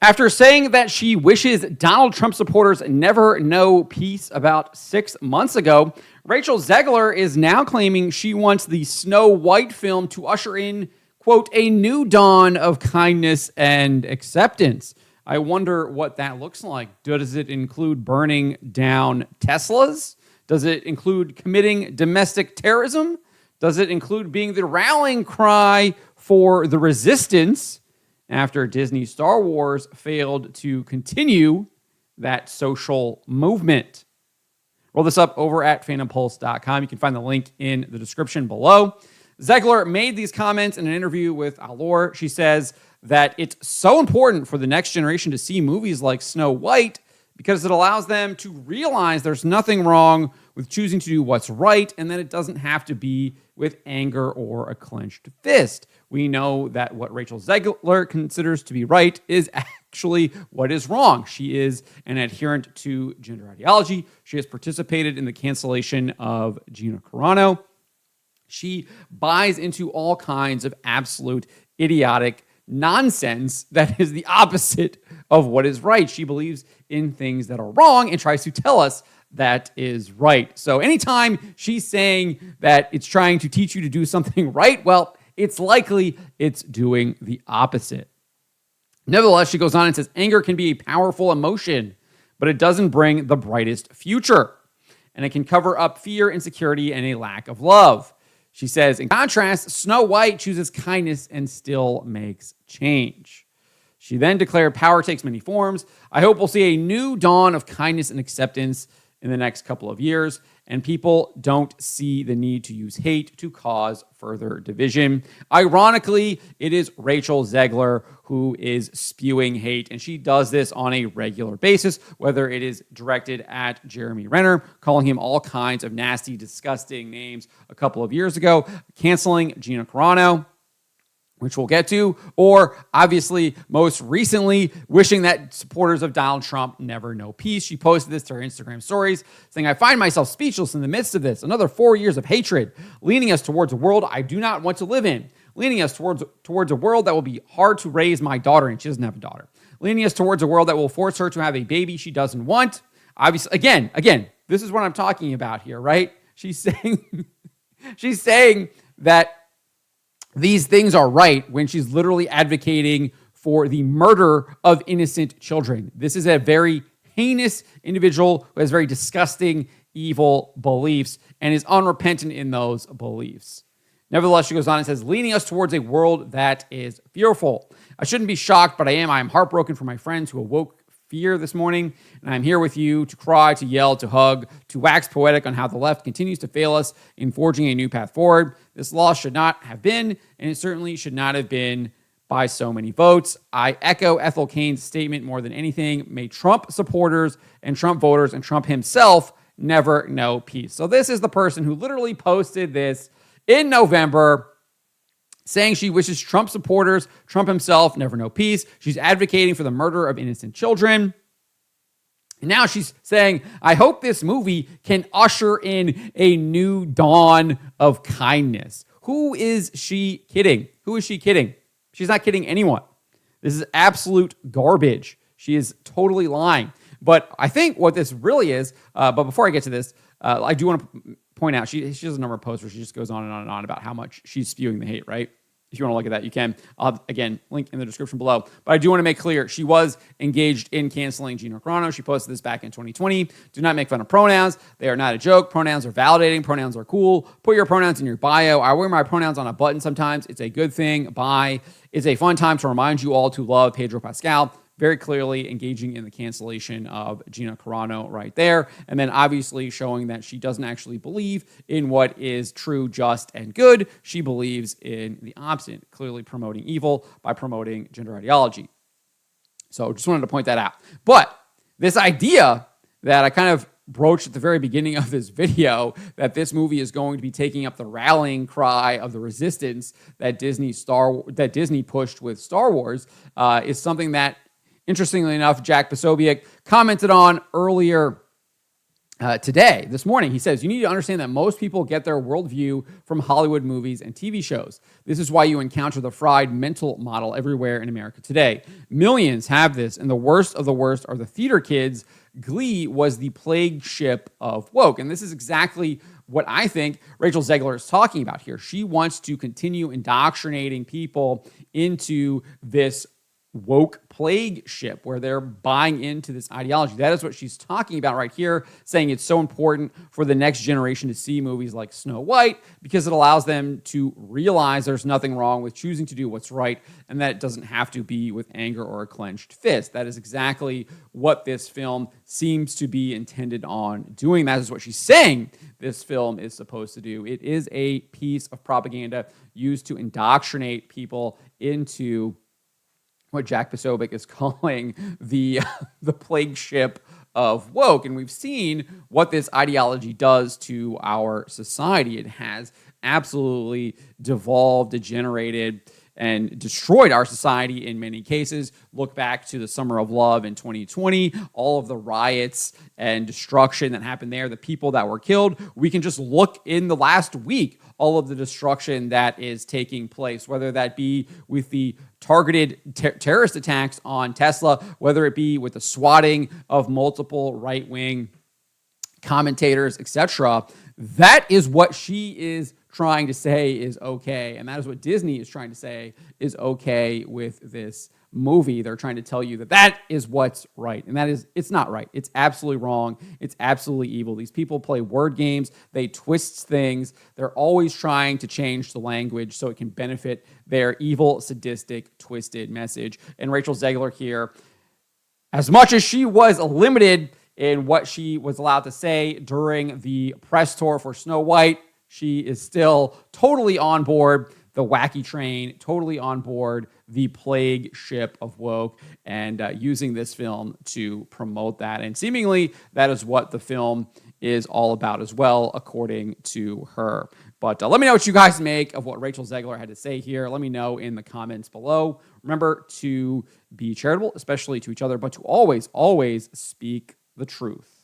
After saying that she wishes Donald Trump supporters never know peace about 6 months ago, Rachel Zegler is now claiming she wants the Snow White film to usher in, quote, a new dawn of kindness and acceptance. I wonder what that looks like. Does it include burning down Teslas? Does it include committing domestic terrorism? Does it include being the rallying cry for the resistance after Disney Star Wars failed to continue that social movement? Roll this up over at phantompulse.com. You can find the link in the description below. Zegler made these comments in an interview with Allure. She says that it's so important for the next generation to see movies like Snow White because it allows them to realize there's nothing wrong with choosing to do what's right and that it doesn't have to be with anger or a clenched fist. We know that what Rachel Zegler considers to be right is actually what is wrong. She is an adherent to gender ideology. She has participated in the cancellation of Gina Carano. She buys into all kinds of absolute idiotic nonsense that is the opposite of what is right. She believes in things that are wrong and tries to tell us that is right. So anytime she's saying that it's trying to teach you to do something right, well, it's likely it's doing the opposite. Nevertheless, she goes on and says, anger can be a powerful emotion, but it doesn't bring the brightest future. And it can cover up fear, insecurity, and a lack of love. She says, in contrast, Snow White chooses kindness and still makes change. She then declared, power takes many forms. I hope we'll see a new dawn of kindness and acceptance in the next couple of years, and people don't see the need to use hate to cause further division. Ironically, it is Rachel Zegler who is spewing hate, and she does this on a regular basis, whether it is directed at Jeremy Renner, calling him all kinds of nasty, disgusting names a couple of years ago, canceling Gina Carano, which we'll get to, or obviously most recently wishing that supporters of Donald Trump never know peace. She posted this to her Instagram stories saying, I find myself speechless in the midst of this. Another 4 years of hatred, leading us towards a world I do not want to live in, leading us towards a world that will be hard to raise my daughter, and she doesn't have a daughter, leading us towards a world that will force her to have a baby she doesn't want. Obviously, again, this is what I'm talking about here, right? She's saying that these things are right when she's literally advocating for the murder of innocent children. This is a very heinous individual who has very disgusting, evil beliefs and is unrepentant in those beliefs. Nevertheless, she goes on and says, leading us towards a world that is fearful. I shouldn't be shocked, but I am. I am heartbroken for my friends who awoke fear this morning, and I'm here with you to cry, to yell, to hug, to wax poetic on how the left continues to fail us in forging a new path forward. This loss should not have been, and it certainly should not have been by so many votes. I echo Ethel Kane's statement more than anything. May Trump supporters and Trump voters and Trump himself never know peace. So this is the person who literally posted this in November, saying she wishes Trump supporters, Trump himself, never know peace. She's advocating for the murder of innocent children. And now she's saying, I hope this movie can usher in a new dawn of kindness. Who is she kidding? Who is she kidding? She's not kidding anyone. This is absolute garbage. She is totally lying. But I think what this really is, but before I get to this, I do want to point out, she has a number of posts where she just goes on and on and on about how much she's spewing the hate, right? If you want to look at that, you can. Again, link in the description below. But I do want to make clear, she was engaged in canceling Gina Carano. She posted this back in 2020. Do not make fun of pronouns. They are not a joke. Pronouns are validating. Pronouns are cool. Put your pronouns in your bio. I wear my pronouns on a button sometimes. It's a good thing. Bye. It's a fun time to remind you all to love Pedro Pascal. Very clearly engaging in the cancellation of Gina Carano right there. And then obviously showing that she doesn't actually believe in what is true, just, and good. She believes in the opposite, clearly promoting evil by promoting gender ideology. So just wanted to point that out. But this idea that I kind of broached at the very beginning of this video, that this movie is going to be taking up the rallying cry of the resistance that Disney pushed with Star Wars, is something that, interestingly enough, Jack Posobiec commented on earlier this morning. He says, you need to understand that most people get their worldview from Hollywood movies and TV shows. This is why you encounter the fried mental model everywhere in America today. Millions have this, and the worst of the worst are the theater kids. Glee was the plague ship of woke. And this is exactly what I think Rachel Zegler is talking about here. She wants to continue indoctrinating people into this woke plague ship where they're buying into this ideology. That is what she's talking about right here, saying it's so important for the next generation to see movies like Snow White because it allows them to realize there's nothing wrong with choosing to do what's right and that it doesn't have to be with anger or a clenched fist. That is exactly what this film seems to be intended on doing. That is what she's saying this film is supposed to do. It is a piece of propaganda used to indoctrinate people into what Jack Posobiec is calling the plague ship of woke. And we've seen what this ideology does to our society. It has absolutely devolved, degenerated, and destroyed our society in many cases. Look back to the Summer of Love in 2020, all of the riots and destruction that happened there, the people that were killed. We can just look in the last week, all of the destruction that is taking place, whether that be with the targeted terrorist attacks on Tesla, whether it be with the swatting of multiple right-wing commentators, etc. That is what she is trying to say is okay, and that is what Disney is trying to say is okay with this movie. They're trying to tell you that that is what's right, and that is, it's not right. It's absolutely wrong. It's absolutely evil. These people play word games. They twist things. They're always trying to change the language so it can benefit their evil, sadistic, twisted message. And Rachel Zegler here, as much as she was limited in what she was allowed to say during the press tour for Snow White, she is still totally on board the wacky train, totally on board the plague ship of woke, and using this film to promote that. And seemingly, that is what the film is all about as well, according to her. But let me know what you guys make of what Rachel Zegler had to say here. Let me know in the comments below. Remember to be charitable, especially to each other, but to always, always speak the truth.